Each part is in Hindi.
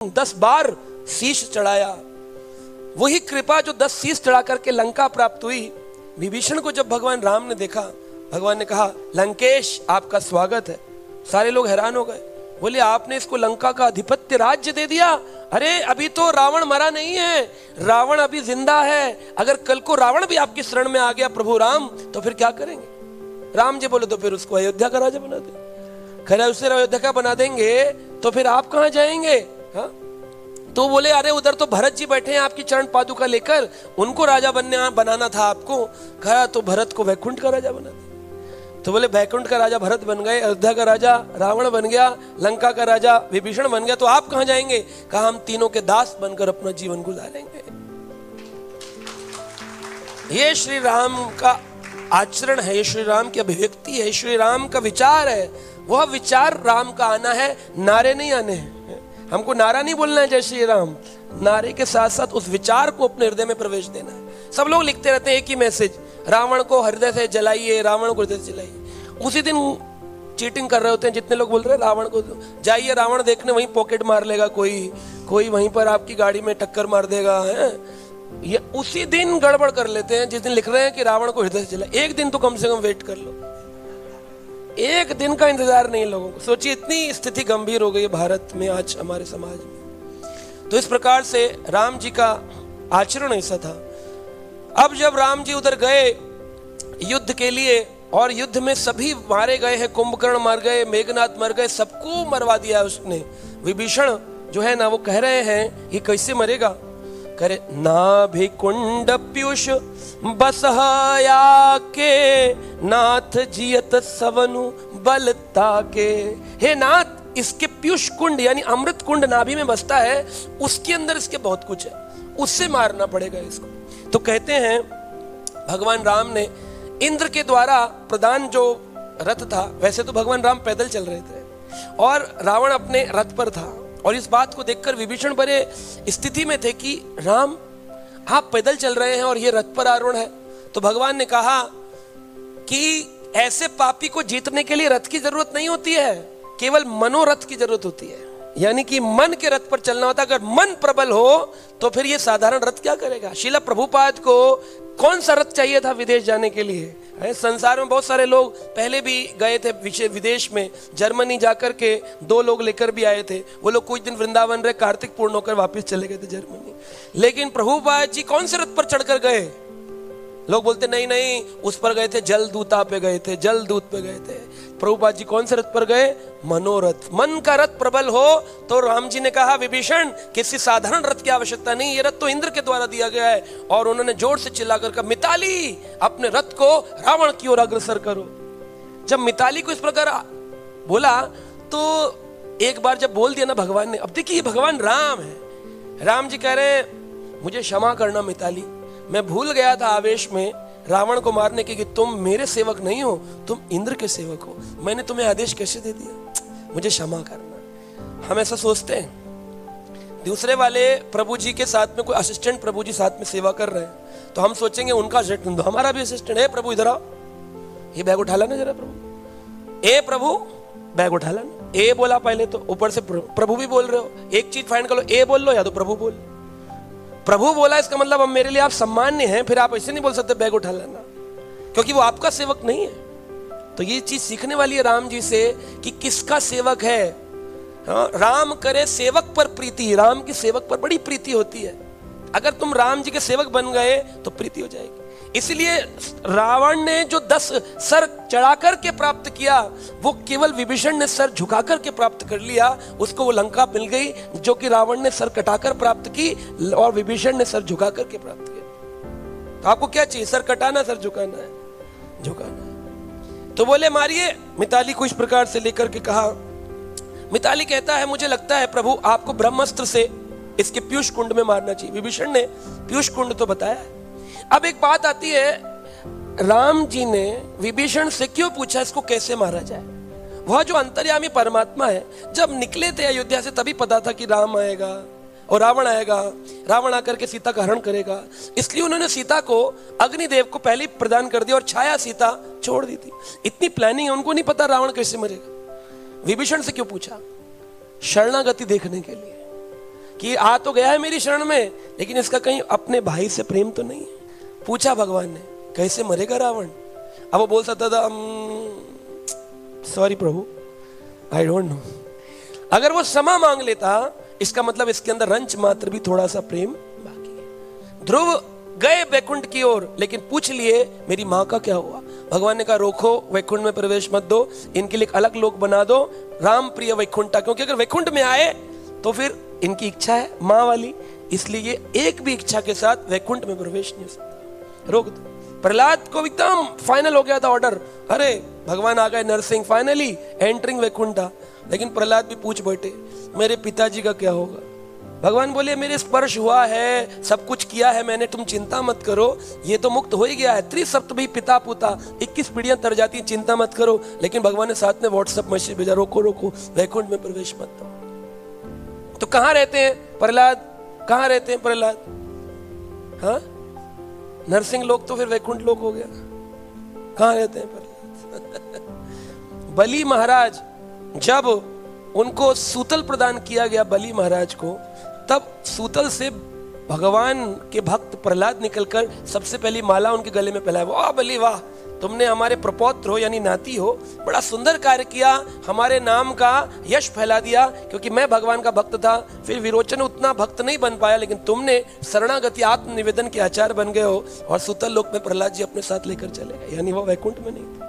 10 बार शीश चढ़ाया। वही कृपा जो 10 शीश चढ़ा करके लंका प्राप्त हुई। विभीषण को जब भगवान राम ने देखा, भगवान ने कहा, लंकेश आपका स्वागत है। सारे लोग हैरान हो गए, बोले आपने इसको लंका का अधिपत्य राज्य दे दिया। अरे अभी तो रावण मरा नहीं है, रावण अभी जिंदा है। अगर कल को रावण भी आपकी शरण में आ गया प्रभु राम, तो फिर क्या करेंगे? राम जी बोले तो फिर उसको अयोध्या का राजा बना दे। खैर उसे अयोध्या का बना देंगे तो फिर आप कहां जाएंगे? हाँ? तो बोले अरे उधर तो भरत जी बैठे हैं आपकी चरण पादुका लेकर, उनको राजा बनाना था आपको। कहा तो भरत को वैकुंठ का राजा बना दिया। तो बोले वैकुंठ का राजा भरत बन गए, अयोध्या का राजा रावण बन गया, लंका का राजा विभीषण बन गया, तो आप कहां जाएंगे? कहा हम तीनों के दास बनकर अपना जीवन गुजारेंगे। ये श्री राम का आचरण है, ये श्री राम की अभिव्यक्ति है, श्री राम का विचार है। वह विचार राम का आना है, नारे नहीं आने हैं। हमको नारा नहीं बोलना है जय श्री राम, नारे के साथ साथ उस विचार को अपने हृदय में प्रवेश देना है। सब लोग लिखते रहते हैं एक ही मैसेज, रावण को हृदय से जलाइए, रावण को हृदय से जलाइए। उसी दिन चीटिंग कर रहे होते हैं जितने लोग बोल रहे हैं रावण को जाइए रावण देखने, वहीं पॉकेट मार लेगा कोई वहीं पर आपकी गाड़ी में टक्कर मार देगा है। ये उसी दिन गड़बड़ कर लेते हैं जिस दिन लिख रहे हैं कि रावण को हृदय से जलाइए। एक दिन तो कम से कम वेट कर लो, एक दिन का इंतजार नहीं लोगों को। सोचिए इतनी स्थिति गंभीर हो गई है भारत में आज, हमारे समाज में। तो इस प्रकार से राम जी का आचरण ऐसा था। अब जब राम जी उधर गए युद्ध के लिए, और युद्ध में सभी मारे गए हैं, कुंभकर्ण मर गए, मेघनाथ मर गए, सबको मरवा दिया उसने। विभीषण जो है ना, वो कह रहे हैं ये कैसे मरेगा? करे नाभि कुंड पीयूष बसहया के, नाथ जियत सवनु बलता के। हे नाथ, इसके पीयूष कुंड यानी अमृत कुंड नाभि में बसता है, उसके अंदर इसके बहुत कुछ है, उससे मारना पड़ेगा इसको। तो कहते हैं भगवान राम ने इंद्र के द्वारा प्रदान जो रथ था, वैसे तो भगवान राम पैदल चल रहे थे और रावण अपने रथ पर था। और इस बात को देखकर विभीषण बड़े स्थिति में थे कि राम आप पैदल चल रहे हैं और ये रथ पर आरूढ़ है। तो भगवान ने कहा कि ऐसे पापी को जीतने के लिए रथ की जरूरत नहीं होती है, केवल मनोरथ की जरूरत होती है। यानी कि मन के रथ पर चलना होता है। अगर मन प्रबल हो तो फिर ये साधारण रथ क्या करेगा? शीला प्रभुपाद को कौन सा रथ चाहिए था विदेश जाने के लिए? संसार में बहुत सारे लोग पहले भी गए थे विदेश में, जर्मनी जाकर के 2 लोग लेकर भी आए थे। वो लोग कुछ दिन वृंदावन रहे, कार्तिक पूर्ण होकर वापस चले गए थे जर्मनी। लेकिन प्रभुपाद जी कौन से रथ पर चढ़कर गए? लोग बोलते नहीं उस पर गए थे, जल दूता पे गए थे, जल दूत पे गए थे। प्रभुपाद जी कौन से रथ पर गए? मनोरथ। मन का रथ प्रबल हो तो राम जी ने कहा विभीषण किसी साधारण रथ की आवश्यकता नहीं, ये रथ तो इंद्र के द्वारा दिया गया है। और उन्होंने जोर से चिल्लाकर कहा, मिताली अपने रथ को रावण की ओर अग्रसर करो। जब मिताली को इस प्रकार बोला तो एक बार जब बोल दिया ना भगवान ने, अब देखिए भगवान राम है, राम जी कह रहे मुझे क्षमा करना मिताली, मैं भूल गया था आवेश में रावण को मारने के कि तुम मेरे सेवक नहीं हो, तुम इंद्र के सेवक हो। मैंने तुम्हें आदेश कैसे दे दिया, मुझे क्षमा करना। हम ऐसा सोचते हैं। दूसरे वाले प्रभु जी के साथ में कोई असिस्टेंट प्रभु जी साथ में सेवा कर रहे हैं तो हम सोचेंगे उनका असिस्टेंट दो, हमारा भी असिस्टेंट है। प्रभु इधर आओ, ये बैग उठा लेना जरा प्रभु। ए प्रभु बैग उठा लेना। ए बोला पहले तो, ऊपर से प्रभु भी बोल रहे हो। एक चीज फाइंड कर लो, ए बोल लो या तो प्रभु बोल। प्रभु बोला इसका मतलब अब मेरे लिए आप सम्मान्य हैं, फिर आप ऐसे नहीं बोल सकते बैग उठा लेना, क्योंकि वो आपका सेवक नहीं है। तो ये चीज सीखने वाली है राम जी से कि किसका सेवक है। राम करे सेवक पर प्रीति, राम की सेवक पर बड़ी प्रीति होती है। अगर तुम राम जी के सेवक बन गए तो प्रीति हो जाएगी। इसलिए रावण ने जो 10 सर चढ़ाकर के प्राप्त किया, वो केवल विभीषण ने सर झुकाकर के प्राप्त कर लिया। उसको वो लंका मिल गई जो कि रावण ने सर कटाकर प्राप्त की और विभीषण ने सर झुकाकर के प्राप्त किया। तो आपको क्या चाहिए? सर कटाना, सर झुकाना है? झुकाना है। तो बोले मारिए। मिताली को इस प्रकार से लेकर के कहा। मिताली कहता है मुझे लगता है प्रभु आपको ब्रह्मास्त्र से इसके पीयूष कुंड में मारना चाहिए। विभीषण ने पीयूष कुंड तो बताया है। अब एक बात आती है, राम जी ने विभीषण से क्यों पूछा इसको कैसे मारा जाए? वह जो अंतर्यामी परमात्मा है, जब निकले थे अयोध्या से तभी पता था कि राम आएगा और रावण आएगा, रावण आकर के सीता का हरण करेगा। इसलिए उन्होंने सीता को अग्निदेव को पहले प्रदान कर दिया और छाया सीता छोड़ दी थी। इतनी प्लानिंग है, उनको नहीं पता रावण कैसे मरेगा। विभीषण से क्यों पूछा? शरणागति देखने के लिए। कि आ तो गया है मेरी शरण में, लेकिन इसका कहीं अपने भाई से प्रेम तो नहीं है। पूछा भगवान ने, कैसे मरेगा रावण? अब वो बोल सकता था sorry Prabhu, I don't know. अगर वो क्षमा मांग लेता, इसका मतलब इसके अंदर रंच मात्र भी थोड़ा सा प्रेम बाकी है। ध्रुव गए वैकुंठ की ओर, लेकिन पूछ लिए मेरी माँ का क्या हुआ। भगवान ने कहा रोको, वैकुंठ में प्रवेश मत दो, इनके लिए एक अलग लोक बना दो, राम प्रिय वैकुंठा, क्योंकि अगर वैकुंठ में आए तो फिर इनकी इच्छा है माँ वाली, इसलिए ये एक भी इच्छा के साथ वैकुंठ में प्रवेश नहीं हो सकता, रोक दो। प्रहलाद को एकदम फाइनल हो गया था ऑर्डर, अरे भगवान आ गए नरसिंह, फाइनली एंटरिंग वैकुंठा। लेकिन प्रहलाद भी पूछ बैठे मेरे पिताजी का क्या होगा। भगवान बोले मेरे स्पर्श हुआ है, सब कुछ किया है मैंने, तुम चिंता मत करो, ये तो मुक्त हो ही गया है। त्रिसप्तभी पिता पुता, 21 पीढ़ियां तर जाती हैं, चिंता मत करो। लेकिन भगवान ने साथ में व्हाट्सएप मैसेज भेजा, रोको रोको, वैकुंठ में प्रवेश मत दो। तो कहां रहते हैं प्रहलाद? कहां रहते हैं प्रहलाद? हाँ, नरसिंह लोक तो फिर वैकुंठ लोक हो गया। कहां रहते हैं प्रहलाद? बलि महाराज, जब उनको सूतल प्रदान किया गया बलि महाराज को, तब सूतल से भगवान के भक्त प्रहलाद निकलकर सबसे पहली माला उनके गले में पहनाया। वाह बलि वाह, तुमने हमारे प्रपौत्र हो यानी नाती हो, बड़ा सुंदर कार्य किया, हमारे नाम का यश फैला दिया, क्योंकि मैं भगवान का भक्त था, फिर विरोचन उतना भक्त नहीं बन पाया, लेकिन तुमने शरणागति आत्म निवेदन के आचार्य बन गए हो, और सूतल लोक में प्रहलाद जी अपने साथ लेकर चले गए, यानी वो वैकुंठ में नहीं थे।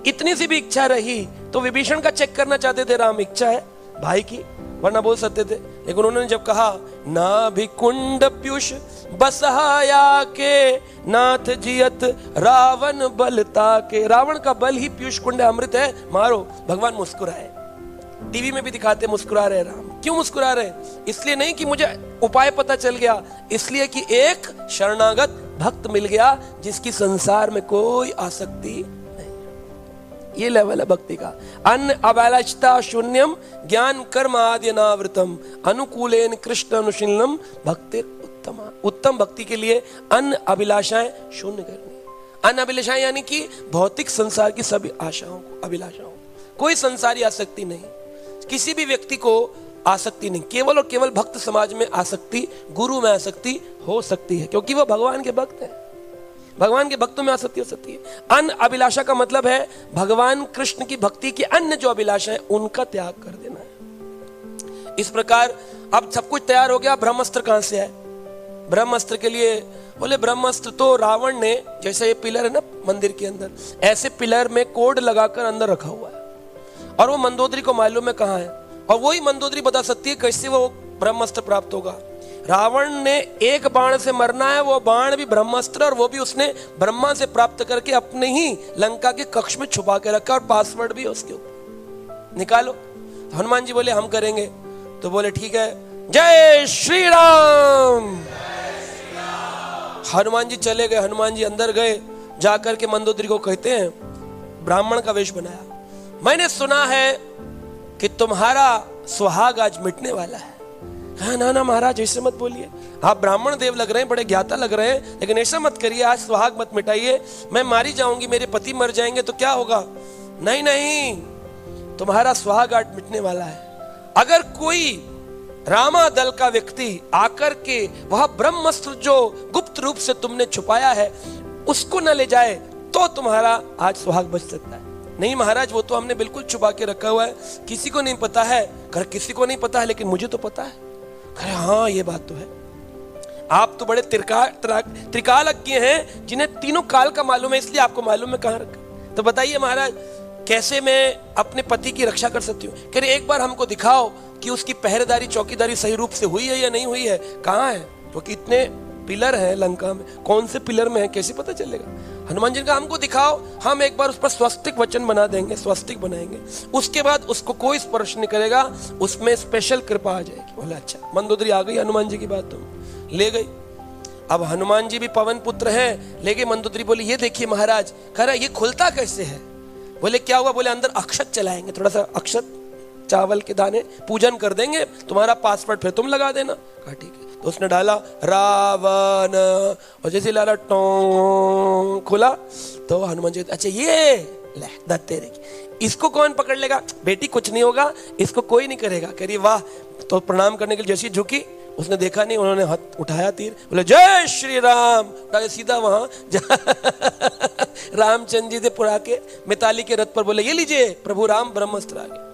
इतनी सी भी इच्छा रही तो विभीषण का चेक करना चाहते थे राम, इच्छा है भाई की, वरना बोल सकते थे। लेकिन उन्होंने जब कहा ना भी कुंड प्युष बसहाया के, नाथ जियत रावण बलता के, रावण का बल ही पीयूष कुंड अमृत है, मारो। भगवान मुस्कुराए, टीवी में भी दिखाते मुस्कुरा रहे राम। क्यों मुस्कुरा रहे? इसलिए नहीं कि मुझे उपाय पता चल गया, इसलिए कि एक शरणागत भक्त मिल गया जिसकी संसार में कोई आसक्ति, ये लेवल है भक्ति का। अन्न अभिलाषता शून्यम ज्ञान कर्म आदि अनावृतम, अनुकूलेन कृष्ण अनुशीलनम भक्ति उत्तम। उत्तम भक्ति के लिए अन्न अभिलाषाएं शून्य करनी। अन्न अभिलाषाएं यानी कि भौतिक संसार की सभी आशाओं को, अभिलाषाओं, कोई संसारी आसक्ति नहीं, किसी भी व्यक्ति को आसक्ति नहीं। केवल और केवल भक्त समाज में आसक्ति, गुरु में आसक्ति हो सकती है, क्योंकि वह भगवान के भक्त हैं। भगवान के भक्तों में आसक्ति हो सकती है। अन्य अभिलाषा का मतलब है भगवान कृष्ण की भक्ति की अन्य जो अभिलाषा है उनका त्याग कर देना है। इस प्रकार अब सब कुछ तैयार हो गया। ब्रह्मास्त्र कहां से है? ब्रह्मास्त्र के लिए बोले ब्रह्मास्त्र तो रावण ने, जैसे ये पिलर है ना मंदिर के अंदर, ऐसे पिलर में कोड लगाकर अंदर रखा हुआ है, और वो मंदोदरी को मालूम है कहां है, और वही मंदोदरी बता सकती है कैसे वो ब्रह्मास्त्र प्राप्त होगा। रावण ने एक बाण से मरना है, वो बाण भी ब्रह्मास्त्र, और वो भी उसने ब्रह्मा से प्राप्त करके अपने ही लंका के कक्ष में छुपा के रखा, और पासवर्ड भी उसके ऊपर। निकालो। तो हनुमान जी बोले हम करेंगे, तो बोले ठीक है, जय श्री राम। हनुमान जी चले गए। हनुमान जी अंदर गए, जाकर के मंदोदरी को कहते हैं ब्राह्मण का वेश बनाया, मैंने सुना है कि तुम्हारा सुहाग आज मिटने वाला है। ना ना महाराज ऐसे मत बोलिए, आप ब्राह्मण देव लग रहे हैं, बड़े ज्ञाता लग रहे हैं, लेकिन ऐसा मत करिए, आज सुहाग मत मिटाइए, मैं मारी जाऊंगी, मेरे पति मर जाएंगे तो क्या होगा। नहीं नहीं, तुम्हारा सुहाग आज मिटने वाला है। अगर कोई रामा दल का व्यक्ति आकर के वह ब्रह्मास्त्र जो गुप्त रूप से तुमने छुपाया है उसको न ले जाए तो तुम्हारा आज सुहाग बच सकता है। नहीं महाराज, वो तो हमने बिल्कुल छुपा के रखा हुआ है, किसी को नहीं पता है। कर किसी को नहीं पता है, लेकिन मुझे तो पता है। अरे हाँ, ये बात तो है, आप तो बड़े त्रिकालज्ञ हैं जिन्हें तीनों काल का मालूम है, इसलिए आपको मालूम है कहाँ रखा। तो बताइए महाराज, कैसे मैं अपने पति की रक्षा कर सकती हूँ? कह रहे एक बार हमको दिखाओ कि उसकी पहरेदारी चौकीदारी सही रूप से हुई है या नहीं हुई है। कहाँ है? क्योंकि इतने पिलर है लंका में, कौन से पिलर में है कैसे पता चलेगा? हनुमान जी ने कहा हमको दिखाओ, हम एक बार उस पर स्वस्तिक वचन बना देंगे, स्वस्तिक बनाएंगे, उसके बाद उसको कोई स्पर्श नहीं करेगा, उसमें स्पेशल कृपा आ जाएगी। बोले अच्छा। मंदोदरी आ गई हनुमान जी की बात तो ले गई। अब हनुमान जी भी पवन पुत्र हैं, ले गए। मंदोदरी बोली ये देखिए महाराज। कह रहा ये खुलता कैसे है? बोले क्या हुआ? बोले अंदर अक्षत चलाएंगे, थोड़ा सा अक्षत चावल के दाने, पूजन कर देंगे, तुम्हारा पासवर्ड फिर तुम लगा देना। कहा ठीक है। तो उसने डाला रावण, और जैसे लाला टों खुला तो हनुमान जी अच्छा ये ले दत्तेरे की, इसको कौन पकड़ लेगा? बेटी कुछ नहीं होगा, इसको कोई नहीं करेगा। कह रही वाह। तो प्रणाम करने के लिए जैसी झुकी, उसने देखा नहीं, उन्होंने हाथ उठाया तीर, बोले जय श्री राम, सीधा वहां रामचंद्र जी थे पुरा के मिताली के रथ पर, बोले ये लीजिए प्रभु राम ब्रह्मास्त्र आ गया।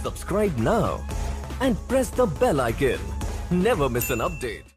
Subscribe now and press the bell icon. Never miss an update.